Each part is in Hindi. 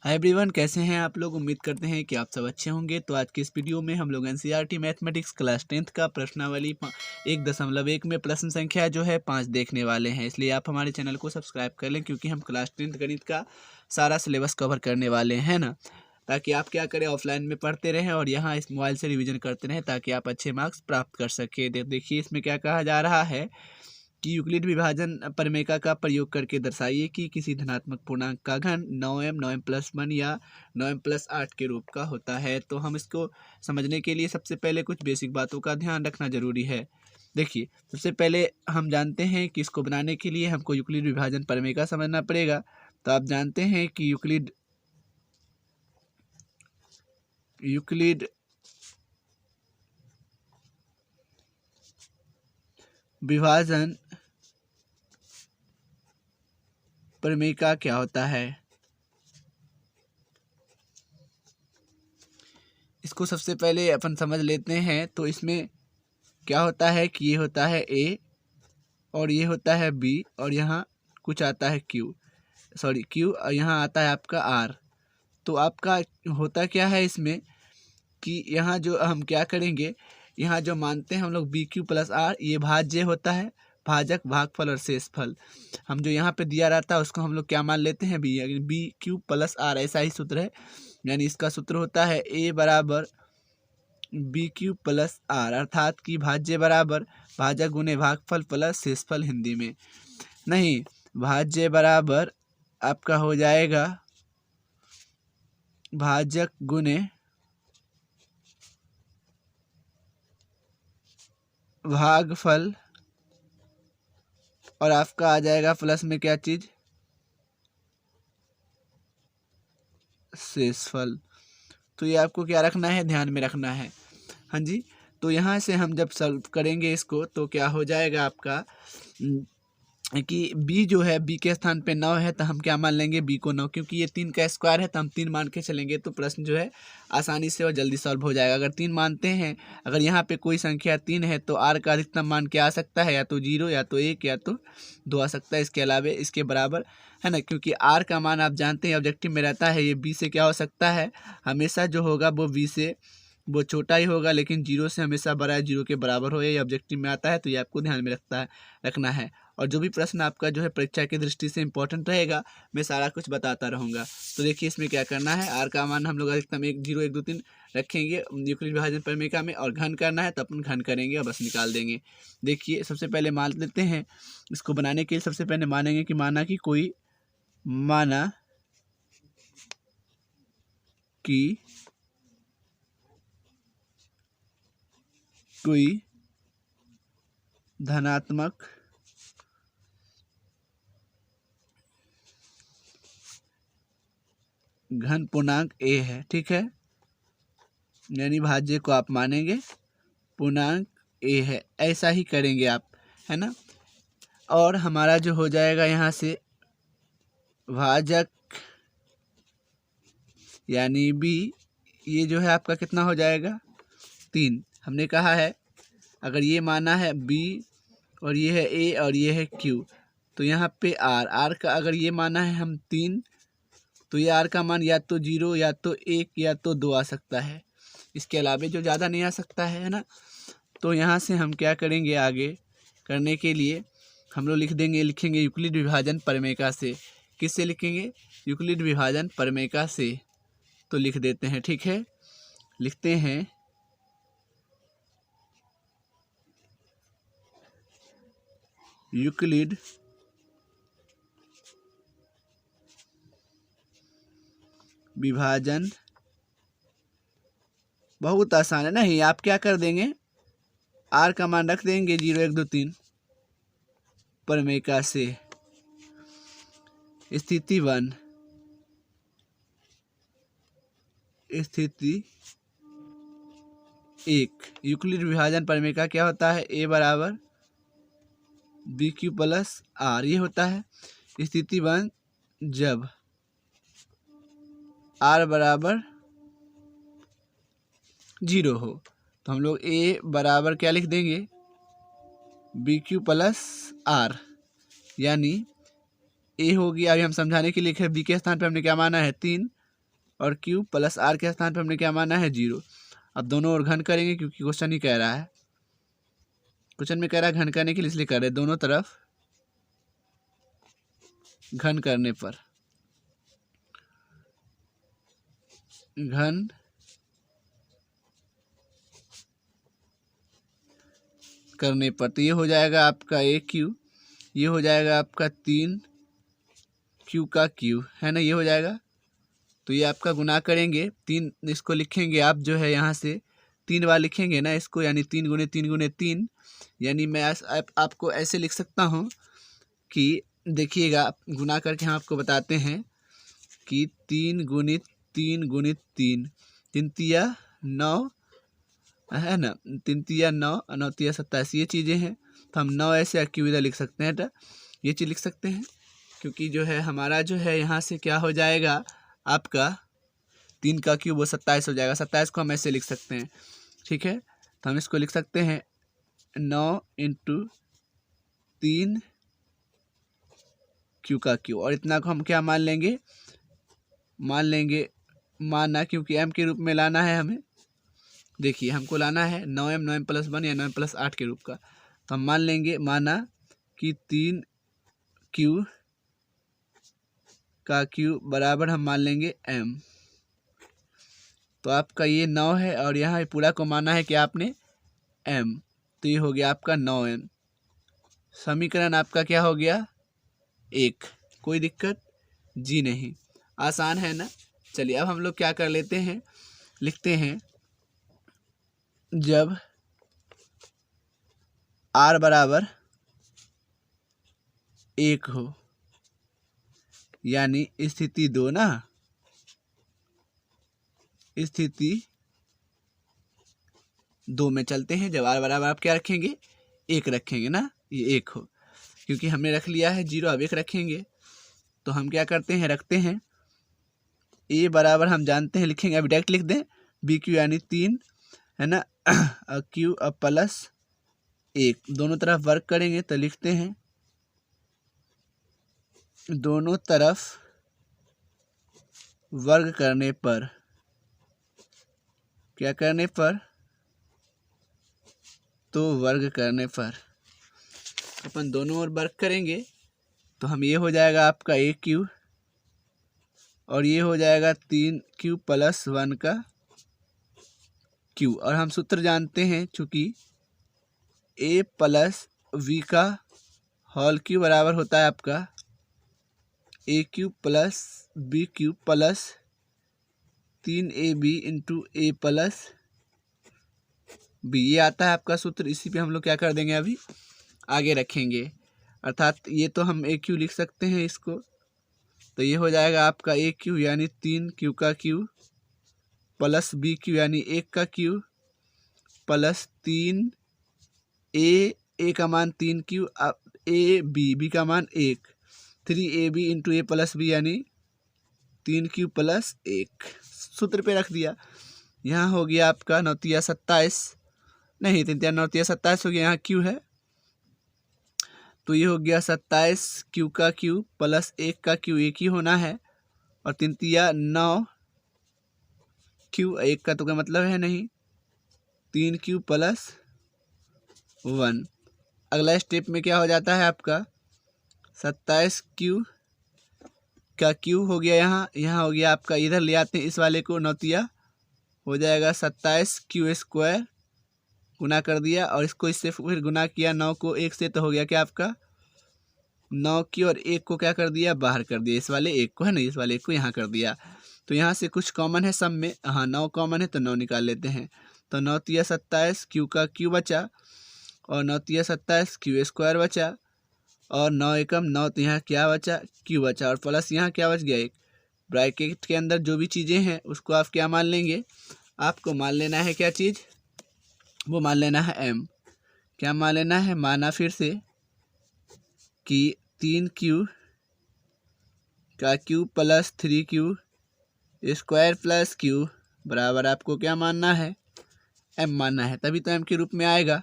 हाय एवरीवन, कैसे हैं आप लोग। उम्मीद करते हैं कि आप सब अच्छे होंगे। तो आज के इस वीडियो में हम लोग एनसीईआरटी मैथमेटिक्स क्लास 10th का प्रश्नावली 1.1 में प्रश्न संख्या जो है 5 देखने वाले हैं। इसलिए आप हमारे चैनल को सब्सक्राइब कर लें, क्योंकि हम क्लास 10th गणित का सारा सिलेबस कवर करने वाले हैं ना, ताकि आप क्या करें, ऑफलाइन में पढ़ते रहें और यहाँ इस मोबाइल से रिविजन करते रहें, ताकि आप अच्छे मार्क्स प्राप्त कर सकें। देखिए इसमें क्या कहा जा रहा है कि यूक्लिड विभाजन प्रमेय का प्रयोग करके दर्शाइए कि किसी धनात्मक पूर्णांक का घन 9m 9m+1 या 9m+8 के रूप का होता है। तो हम इसको समझने के लिए सबसे पहले कुछ बेसिक बातों का ध्यान रखना जरूरी है। देखिए, सबसे पहले हम जानते हैं कि इसको बनाने के लिए हमको यूक्लिड विभाजन प्रमेय का समझना पड़ेगा। तो आप जानते हैं कि यूक्लिड विभाजन प्रमेय का क्या होता है। इसको सबसे पहले अपन समझ लेते हैं। तो इसमें क्या होता है कि ये होता है ए और ये होता है बी और यहाँ कुछ आता है क्यू और यहाँ आता है आपका आर। तो आपका होता क्या है इसमें कि यहाँ जो हम क्या करेंगे, यहाँ जो मानते हैं हम लोग बी क्यू प्लस आर, ये भाज्य होता है, भाजक भागफल और शेषफल। हम जो यहाँ पे दिया रहता है उसको हम लोग क्या मान लेते हैं, बी क्यू प्लस आर, ऐसा ही सूत्र है। यानी इसका सूत्र होता है ए बराबर बी क्यू प्लस आर, अर्थात कि भाज्य बराबर भाजक गुने भागफल प्लस शेषफल। हिंदी में नहीं, भाज्य बराबर आपका हो जाएगा भाजक गुने भागफल और आपका आ जाएगा प्लस में क्या चीज, शेषफल। तो ये आपको क्या रखना है, ध्यान में रखना है। हाँ जी, तो यहाँ से हम जब सॉल्व करेंगे इसको तो क्या हो जाएगा आपका कि b जो है, b के स्थान पे 9 है, तो हम क्या मान लेंगे, b को 9, क्योंकि ये 3 का स्क्वायर है तो हम 3 मान के चलेंगे। तो प्रश्न जो है आसानी से और जल्दी सॉल्व हो जाएगा। अगर 3 मानते हैं, अगर यहाँ पे कोई संख्या 3 है तो r का अधिकतम मान क्या आ सकता है, या तो 0 या तो 1 या तो 2 आ सकता है। इसके अलावा इसके बराबर है ना, क्योंकि r का मान आप जानते हैं ऑब्जेक्टिव में रहता है, ये b से क्या हो सकता है, हमेशा जो होगा वो b से वो छोटा ही होगा, लेकिन 0 से हमेशा बड़ा है, 0 के बराबर हो, ये ऑब्जेक्टिव में आता है। तो ये आपको ध्यान में रखना है। और जो भी प्रश्न आपका जो है परीक्षा की दृष्टि से इंपॉर्टेंट रहेगा, मैं सारा कुछ बताता रहूँगा। तो देखिए इसमें क्या करना है, आर का मान हम लोग अधिकतम 1 0 1 2 3 रखेंगे यूक्लिड विभाजन प्रमेय में, और घन करना है तो अपन घन करेंगे और बस निकाल देंगे। देखिए सबसे पहले मान लेते हैं, इसको बनाने के लिए सबसे पहले मानेंगे कि माना कि कोई धनात्मक घन पूर्णांक a है, ठीक है। यानी भाज्य को आप मानेंगे पूर्णांक a है, ऐसा ही करेंगे आप, है ना। और हमारा जो हो जाएगा यहाँ से भाजक यानी b, ये जो है आपका कितना हो जाएगा 3। हमने कहा है अगर ये माना है b और ये है a और ये है q, तो यहाँ पे r का अगर ये माना है हम 3, तो ये r का मान या तो 0 या तो 1 या तो 2 आ सकता है। इसके अलावा जो ज़्यादा नहीं आ सकता है ना। तो यहाँ से हम क्या करेंगे, आगे करने के लिए हम लोग लिखेंगे यूक्लिड विभाजन प्रमेय से। किससे लिखेंगे, यूक्लिड विभाजन प्रमेय से। तो लिख देते हैं, ठीक है। लिखते हैं यूक्लिड विभाजन, बहुत आसान है। नहीं, आप क्या कर देंगे, आर का मान रख देंगे 0 1 2 3 प्रमेय से। स्थिति 1, स्थिति 1, यूक्लिड विभाजन प्रमेय का क्या होता है, a बराबर बी क्यू प्लस आर, ये होता है। स्थिति 1, जब r बराबर 0 हो, तो हम लोग a बराबर क्या लिख देंगे, बी क्यू प्लस आर, यानी a होगी। अभी हम समझाने के लिए लिखे, b के स्थान पे हमने क्या माना है 3, और क्यू प्लस आर के स्थान पर हमने क्या माना है 0। अब दोनों ओर घन करेंगे क्योंकि क्वेश्चन ही कह रहा है, क्वेश्चन में कह रहा है घन करने के लिए, इसलिए कर रहे हैं दोनों तरफ घन करने पर, घन करने पर। तो ये हो जाएगा आपका ए क्यू, ये हो जाएगा आपका 3 क्यू का क्यू, है ना, ये हो जाएगा। तो ये आपका गुना करेंगे 3, इसको लिखेंगे आप जो है यहाँ से 3 बार लिखेंगे ना इसको, यानी 3 गुने 3 गुने 3, यानी मैं आपको ऐसे लिख सकता हूँ कि देखिएगा गुना करके हम आपको बताते हैं कि 3 गुणित 3 गुणित 3, 3 तिया 9, है ना, 3 तिया 9, 9 तिया 27, ये चीज़ें हैं। तो हम 9 ऐसे क्यू इधर लिख सकते हैं, तो ये चीज़ लिख सकते हैं, क्योंकि जो है हमारा जो है यहाँ से क्या हो जाएगा आपका 3 का क्यूब वो 27 हो जाएगा। 27 को हम ऐसे लिख सकते हैं, ठीक है। तो हम इसको लिख सकते हैं 9 इंटू 3 क्यू का क्यू, और इतना को हम क्या मान लेंगे, माना, क्योंकि m के रूप में लाना है हमें। देखिए हमको लाना है 9m 9m प्लस 1 या 9m प्लस 8 के रूप का। तो हम मान लेंगे, माना कि 3 क्यू का क्यू बराबर हम मान लेंगे m। तो आपका ये 9 है और यहाँ पूरा को माना है कि आपने m, तो ये हो गया आपका 9m। समीकरण आपका क्या हो गया 1। कोई दिक्कत जी नहीं, आसान है ना। चलिए अब हम लोग क्या कर लेते हैं, लिखते हैं जब r बराबर 1 हो, यानी स्थिति 2 ना, स्थिति 2 में चलते हैं। जब r बराबर आप क्या रखेंगे 1 रखेंगे ना, ये 1 हो, क्योंकि हमने रख लिया है 0, अब 1 रखेंगे। तो हम क्या करते हैं, रखते हैं a बराबर हम जानते हैं, लिखेंगे अभी डायरेक्ट लिख दें बी क्यू यानी 3, है ना, क्यू अब प्लस 1, दोनों तरफ वर्क करेंगे तो लिखते हैं दोनों तरफ वर्ग करने पर, क्या करने पर, तो वर्ग करने पर अपन दोनों ओर वर्ग करेंगे। तो हम ये हो जाएगा आपका ए क्यू और ये हो जाएगा 3 क्यू प्लस 1 का क्यू, और हम सूत्र जानते हैं चूँकि ए प्लस वी का होल क्यू बराबर होता है आपका A cube plus B cube plus 3ab into A plus B, ये आता है आपका सूत्र। इसी पे हम लोग क्या कर देंगे, अभी आगे रखेंगे, अर्थात ये तो हम ए क्यू लिख सकते हैं इसको। तो ये हो जाएगा आपका ए क्यू यानी 3 क्यू का क्यू प्लस बी क्यू यानी 1 का क्यू प्लस 3 ए का मान 3 क्यू, ए बी का मान 1, 3ab into A plus B यानी 3 क्यू प्लस 1, सूत्र पे रख दिया। यहाँ हो गया आपका 9 तिया 27, नहीं 3 तिया 9 तिया 27 हो गया, यहाँ क्यू है तो ये हो गया 27 क्यू का क्यू प्लस 1 का क्यू, एक ही होना है, और 3 तिया 9 क्यू, 1 का तो क्या मतलब है नहीं, 3 क्यू प्लस 1। अगला स्टेप में क्या हो जाता है आपका 27 क्यू का क्यू हो गया, यहाँ हो गया आपका, इधर ले आते हैं इस वाले को, 9 तिया हो जाएगा 27 क्यू स्क्वायर, गुना कर दिया और इसको इससे फिर गुना किया 9 को 1 से, तो हो गया क्या आपका 9 की, और 1 को क्या कर दिया बाहर कर दिया, इस वाले 1 को, है ना, इस वाले 1 को यहाँ कर दिया। तो यहाँ से कुछ कॉमन है सब में, हाँ 9 कॉमन है तो 9 निकाल लेते हैं। तो 9 तिया 27 क्यू का क्यू बचा और 9 तिया 27 क्यू स्क्वायर बचा और 9 एकम 9, तो यहाँ क्या बचा क्यू बचा, और प्लस यहाँ क्या बच गया 1। ब्रैकेट के अंदर जो भी चीज़ें हैं उसको आप क्या मान लेंगे, आपको मान लेना है क्या चीज़, वो मान लेना है m। क्या मान लेना है, माना फिर से कि 3 क्यू का Q plus 3 Q square plus Q बराबर आपको क्या मानना है m मानना है, तभी तो m के रूप में आएगा।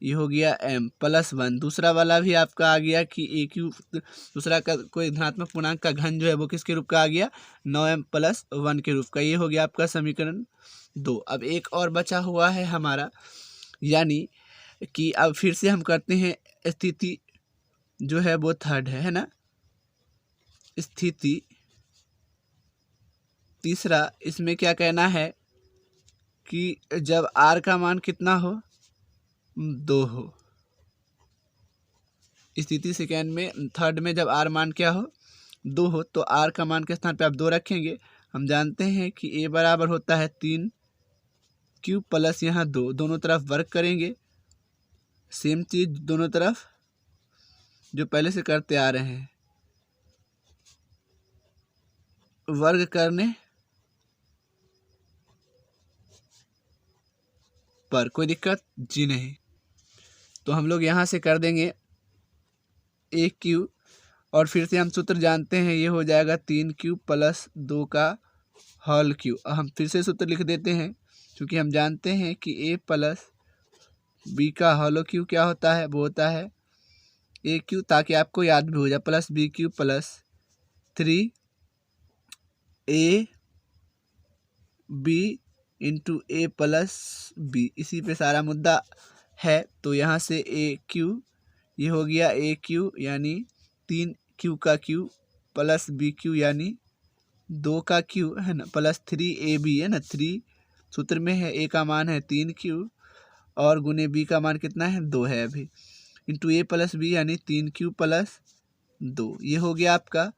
ये हो गया m प्लस 1। दूसरा वाला भी आपका आ गया कि ए क्यू, दूसरा का कोई धनात्मक पूर्णांक का घन जो है वो किसके रूप का आ गया, 9m प्लस 1 के रूप का। ये हो गया आपका समीकरण 2। अब एक और बचा हुआ है हमारा, यानी कि अब फिर से हम करते हैं स्थिति जो है वो थर्ड है ना, स्थिति तीसरा। इसमें क्या कहना है कि जब r का मान कितना हो, 2 हो। स्थिति सेकेंड में, थर्ड में जब r मान क्या हो, 2 हो, तो r का मान के स्थान पे आप 2 रखेंगे। हम जानते हैं कि a बराबर होता है 3q प्लस यहाँ 2, दोनों तरफ वर्ग करेंगे। सेम चीज दोनों तरफ जो पहले से करते आ रहे हैं, वर्ग करने पर कोई दिक्कत जी नहीं। तो हम लोग यहाँ से कर देंगे ए क्यू, और फिर से हम सूत्र जानते हैं, ये हो जाएगा 3q प्लस 2 का होल क्यू। हम फिर से सूत्र लिख देते हैं, क्योंकि हम जानते हैं कि a प्लस बी का होल क्यू क्या होता है, वो होता है ए क्यू, ताकि आपको याद भी हो जाए, plus B cube plus 3a B into A plus B. इसी पे सारा मुद्दा है। तो यहाँ से ए क्यू, ये हो गया ए क्यू यानी 3q का क्यू प्लस बी क्यू यानी 2 का क्यू है ना, प्लस 3ab है ना, 3 सूत्र में है, a का मान है 3q और गुने b का मान कितना है, 2 है अभी, इंटू a प्लस बी यानी 3q प्लस 2। ये हो गया आपका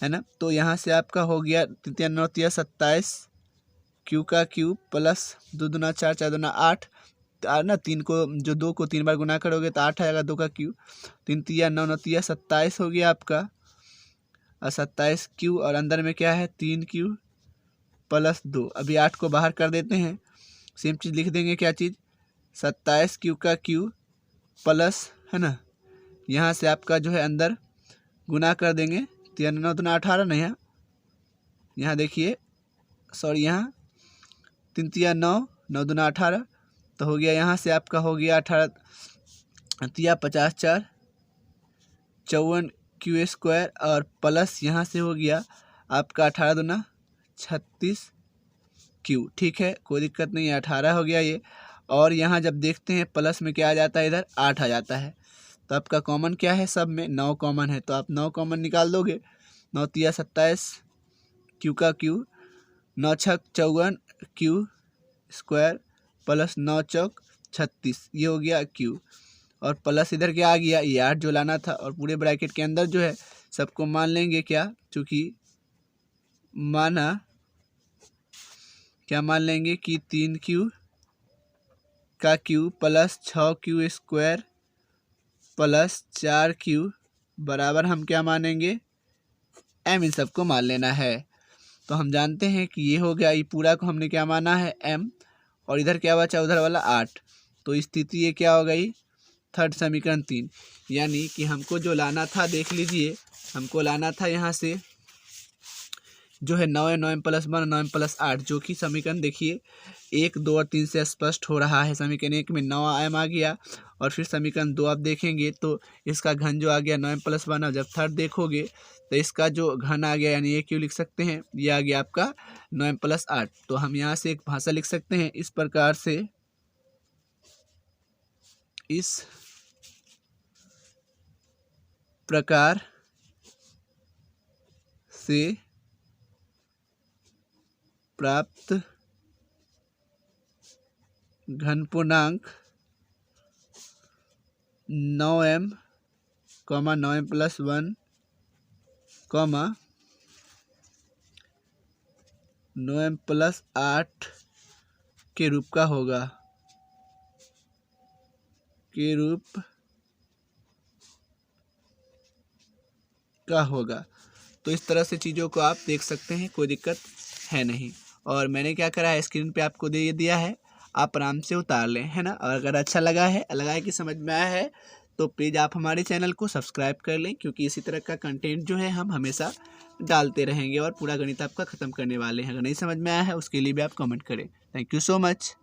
है ना। तो यहाँ से आपका हो गया 3 9 27 q का क्यूब प्लस 2 दूना 4 4 दूना 8 ना, 3 को जो 2 को 3 बार गुना करोगे तो 8 आएगा, 2 का क्यूब, 3 3 9 9 27 हो गया आपका, और 27 क्यू, और अंदर में क्या है 3q प्लस 2। अभी 8 को बाहर कर देते हैं, सेम चीज़ लिख देंगे, क्या चीज़, 27q का क्यू प्लस है ना, यहाँ से आपका जो है अंदर गुना कर देंगे, 3 9 दूना 18 नहीं, यहाँ देखिए, सॉरी, यहाँ 3 3 9 9 दूना 18, तो हो गया, यहाँ से आपका हो गया 18 3 50 4 54 क्यू स्क्वायर, और प्लस यहाँ से हो गया आपका 18 दूना 36 क्यू। ठीक है, कोई दिक्कत नहीं है, 18 हो गया ये। और यहाँ जब देखते हैं प्लस में क्या आ जाता है, इधर 8 आ जाता है। तो आपका कॉमन क्या है, सब में 9 कॉमन है, तो आप 9 कॉमन निकाल दोगे। 9 3 27 क्यू का क्यू, 9 6 54 क्यू स्क्वायर प्लस 9 चौक 36, ये हो गया क्यू। और प्लस इधर क्या आ गया, ये 8 जो लाना था, और पूरे ब्रैकेट के अंदर जो है सबको मान लेंगे क्या, चूँकि माना क्या मान लेंगे कि 3q का Q plus 6q square plus 4q बराबर हम क्या मानेंगे, m, इन सबको मान लेना है। तो हम जानते हैं कि ये हो गया, ये पूरा को हमने क्या माना है m, और इधर क्या बचा, उधर वाला 8। तो स्थिति ये क्या हो गई, थर्ड समीकरण 3। यानी कि हमको जो लाना था, देख लीजिए, हमको लाना था यहाँ से जो है 9 9 प्लस 1 9 प्लस 8, जो कि समीकरण देखिए 1 2 और 3 से स्पष्ट हो रहा है। समीकरण 1 में 9m आ गया, और फिर समीकरण 2 आप देखेंगे तो इसका घन जो आ गया 9 प्लस 1, और जब थर्ड देखोगे तो इसका जो घन आ गया, यानी ये क्यों लिख सकते हैं, ये आ गया आपका 9 प्लस 8। तो हम यहाँ से एक भाषा लिख सकते हैं इस प्रकार से, इस प्रकार से प्राप्त घन पूर्णांक 9m, 9m plus 1, 9m plus 8 के रूप का होगा, के रूप का होगा। तो इस तरह से चीज़ों को आप देख सकते हैं, कोई दिक्कत है नहीं। और मैंने क्या करा है, स्क्रीन पे आपको दे दिया है, आप आराम से उतार लें, है ना। और अगर अच्छा लगा है कि समझ में आया है, तो प्लीज़ आप हमारे चैनल को सब्सक्राइब कर लें, क्योंकि इसी तरह का कंटेंट जो है हम हमेशा डालते रहेंगे, और पूरा गणित आपका ख़त्म करने वाले हैं। अगर नहीं समझ में आया है, उसके लिए भी आप कमेंट करें। Thank you so much.